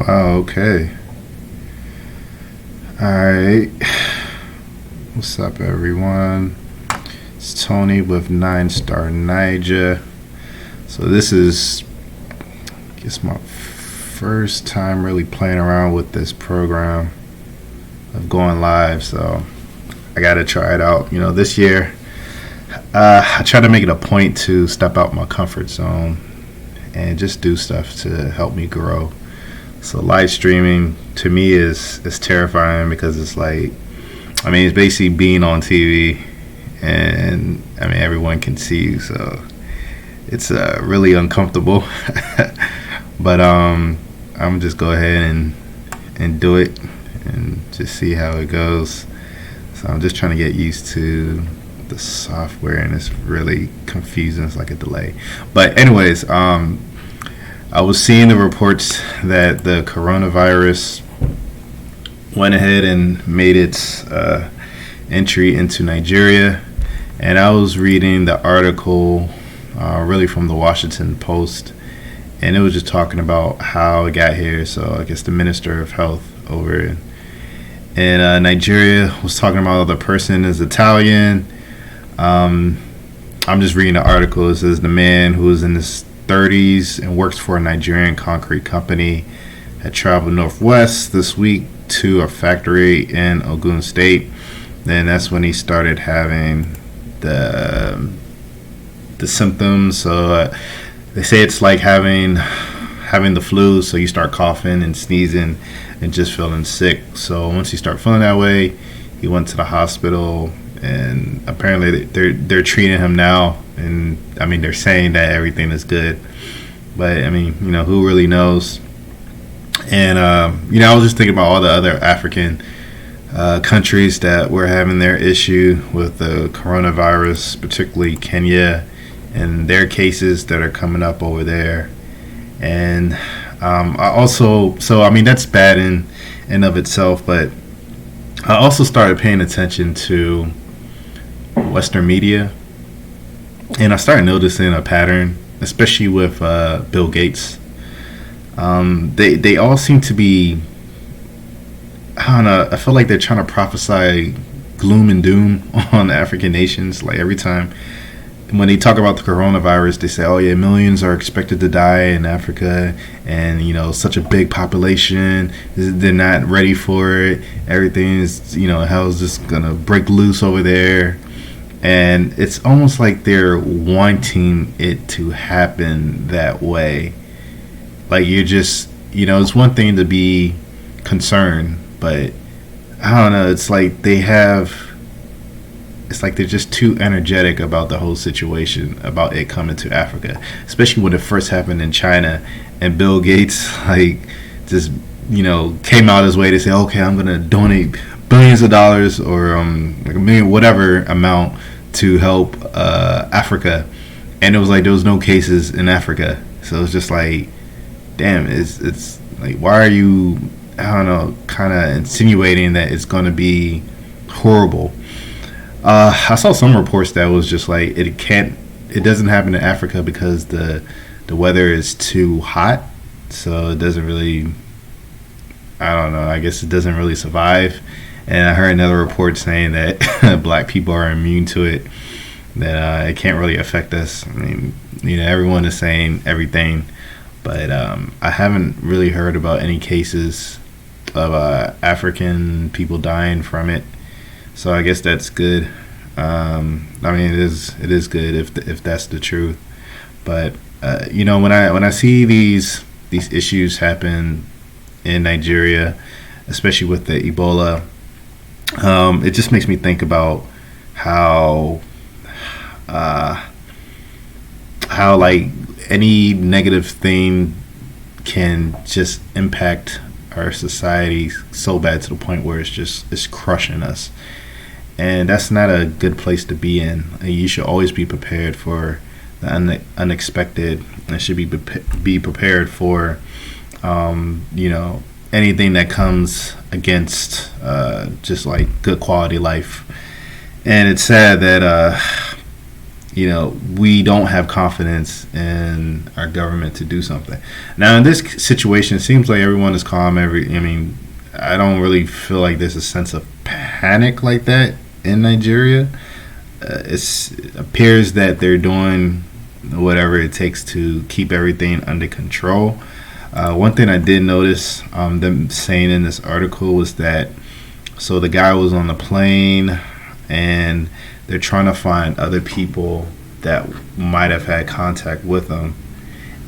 Wow, okay. Alright. What's up, everyone? It's Tony with 9 Star Niger. So, this is, I guess, my first time really playing around with this program of going live. So, I gotta try it out. This year, I try to make it a point to step out my comfort zone and just do stuff to help me grow. So live streaming to me is terrifying because it's like, it's basically being on TV, and everyone can see you, so it's really uncomfortable. But I'm just go ahead and do it and just see how it goes. So I'm just trying to get used to the software, and it's really confusing. It's like a delay. But anyways, I was seeing the reports that the coronavirus went ahead and made its entry into Nigeria, and I was reading the article really from the Washington Post, and it was just talking about how it got here. So I guess the Minister of Health over in Nigeria was talking about the person is Italian. I'm just reading the article. It says the man who was in his 30s and works for a Nigerian concrete company had traveled northwest this week to a factory in Ogun State. Then that's when he started having the symptoms. So they say it's like having the flu. So you start coughing and sneezing and just feeling sick. So once you start feeling that way, he went to the hospital, and apparently they're treating him now. And they're saying that everything is good, but who really knows? And I was just thinking about all the other African countries that were having their issue with the coronavirus, particularly Kenya and their cases that are coming up over there. And that's bad in of itself, but I also started paying attention to Western media. And I started noticing a pattern, especially with Bill Gates. They all seem to be, I feel like they're trying to prophesy gloom and doom on African nations. Like every time when they talk about the coronavirus, they say, oh yeah, millions are expected to die in Africa, and such a big population, they're not ready for it. Everything is, hell's just gonna break loose over there. And it's almost like they're wanting it to happen that way. Like you're just, it's one thing to be concerned, but I don't know. It's like they're just too energetic about the whole situation, about it coming to Africa, especially when it first happened in China, and Bill Gates just came out his way to say, okay, I'm gonna donate billions of dollars or like a million, whatever amount, to help Africa. And it was like there was no cases in Africa, so it's just like, damn, it's like, why are you, kind of insinuating that it's going to be horrible? I saw some reports that was just like it doesn't happen in Africa because the weather is too hot, so it doesn't really, I guess it doesn't really survive. And I heard another report saying that black people are immune to it, that it can't really affect us. Everyone is saying everything, but I haven't really heard about any cases of African people dying from it. So I guess that's good. It is good if that's the truth. But when I see these issues happen in Nigeria, especially with the Ebola, it just makes me think about how like any negative thing can just impact our society so bad to the point where it's crushing us, and that's not a good place to be in. You should always be prepared for the unexpected, and should be prepared for anything that comes against just like good quality life. And it's sad that we don't have confidence in our government to do something. Now, in this situation, it seems like everyone is calm. I don't really feel like there's a sense of panic like that in Nigeria. It appears that they're doing whatever it takes to keep everything under control. One thing I did notice them saying in this article was that so the guy was on the plane and they're trying to find other people that might have had contact with him,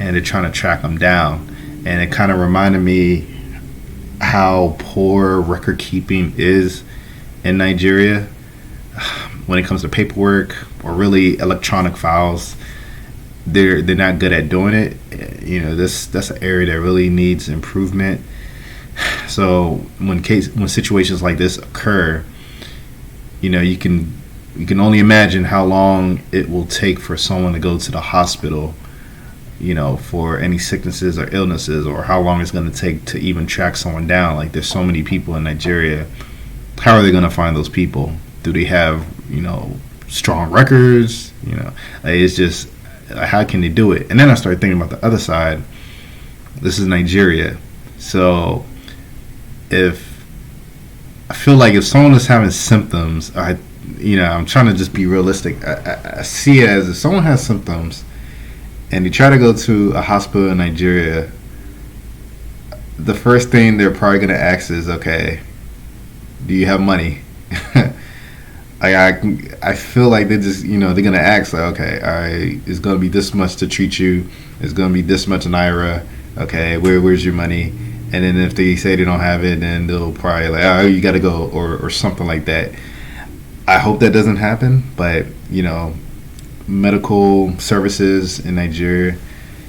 and they're trying to track him down. And it kind of reminded me how poor record keeping is in Nigeria when it comes to paperwork or really electronic files. They're not good at doing it. That's an area that really needs improvement. So when situations like this occur, you can only imagine how long it will take for someone to go to the hospital, for any sicknesses or illnesses, or how long it's going to take to even track someone down. Like, there's so many people in Nigeria. How are they going to find those people? Do they have, strong records? It's just, how can they do it? And then I started thinking about the other side. This is Nigeria. So I feel like if someone is having symptoms, I'm trying to just be realistic. I see it as if someone has symptoms and they try to go to a hospital in Nigeria, the first thing they're probably going to ask is, okay, do you have money? I feel like they're just, they're going to ask, like, okay, it's going to be this much to treat you. It's going to be this much naira. Okay, where's your money? And then if they say they don't have it, then they'll probably like, oh, you got to go, or something like that. I hope that doesn't happen, but medical services in Nigeria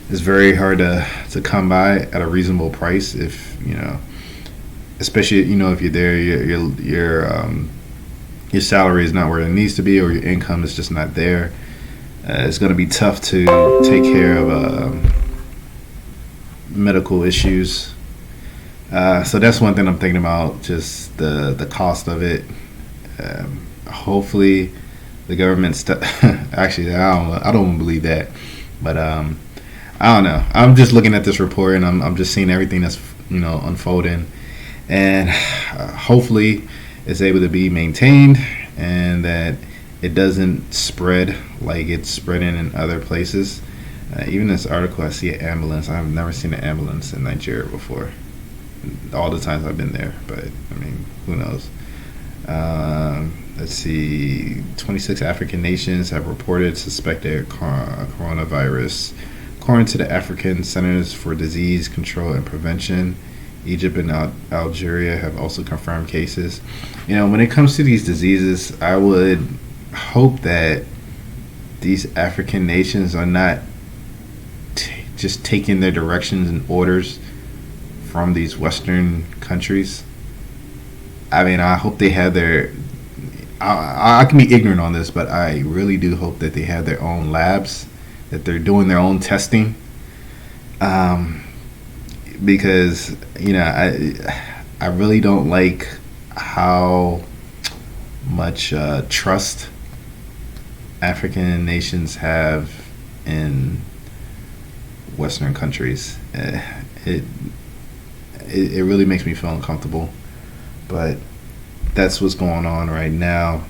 is very hard to come by at a reasonable price. If especially if you're there, your salary is not where it needs to be, or your income is just not there. It's going to be tough to take care of medical issues. So that's one thing I'm thinking about, just the cost of it. Hopefully the government actually, I don't believe that, but I don't know. I'm just looking at this report and I'm just seeing everything that's unfolding, and hopefully it's able to be maintained and that it doesn't spread like it's spreading in other places. Even this article, I see an ambulance. I've never seen an ambulance in Nigeria before, all the times I've been there, but who knows. Let's see, 26 African nations have reported suspected coronavirus. According to the African Centers for Disease Control and Prevention, Egypt and Algeria have also confirmed cases. When it comes to these diseases, I would hope that these African nations are not just taking their directions and orders from these Western countries. I hope they have their... I can be ignorant on this, but I really do hope that they have their own labs, that they're doing their own testing. Because, I really don't like how much trust African nations have in Western countries. It really makes me feel uncomfortable. But that's what's going on right now.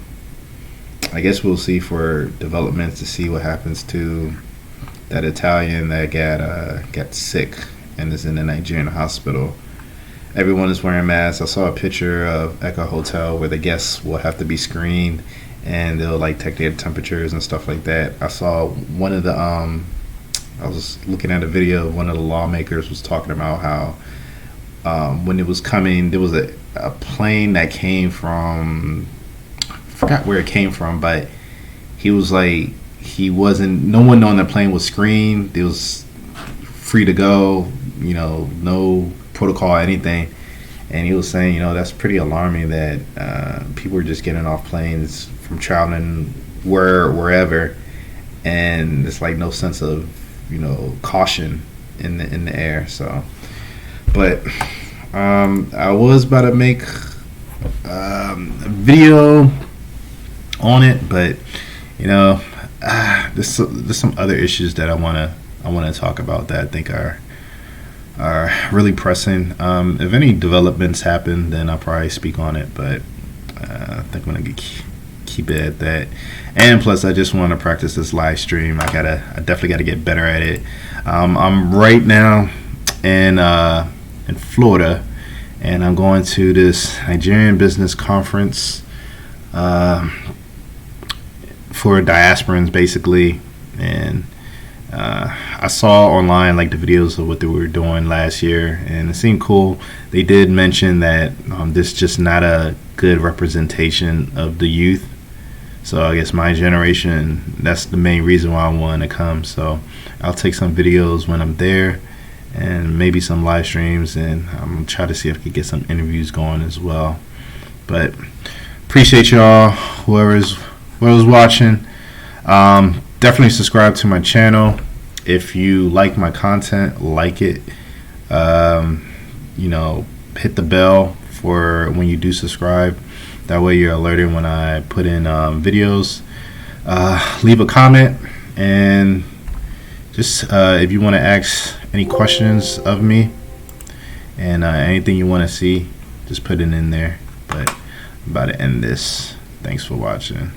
I guess we'll see for developments to see what happens to that Italian that got sick and is in the Nigerian hospital. Everyone is wearing masks. I saw a picture of Echo Hotel where the guests will have to be screened and they'll take their temperatures and stuff like that. I saw one of the I was looking at a video of one of the lawmakers was talking about how when it was coming, there was a plane that came from, I forgot where it came from, but he was like, no one on the plane was screened. It was free to go, no protocol, anything. And he was saying, that's pretty alarming that people are just getting off planes from traveling wherever, and it's no sense of, caution in the air. So, but I was about to make a video on it, but I there's some other issues that I wanna talk about that I think are really pressing. If any developments happen, then I'll probably speak on it. But I think I'm gonna keep it at that. And plus, I just want to practice this live stream. I definitely gotta get better at it. I'm right now in Florida, and I'm going to this Nigerian business conference for diasporans, basically. And I saw online like the videos of what they were doing last year, and it seemed cool. They did mention that this is just not a good representation of the youth. So I guess my generation, that's the main reason why I want to come. So I'll take some videos when I'm there, and maybe some live streams, and I'm gonna try to see if I can get some interviews going as well. But appreciate y'all, whoever's watching. Definitely subscribe to my channel. If you like my content, like it. Hit the bell for when you do subscribe. That way you're alerted when I put in videos. Leave a comment, and just if you want to ask any questions of me, and anything you want to see, just put it in there. But I'm about to end this. Thanks for watching.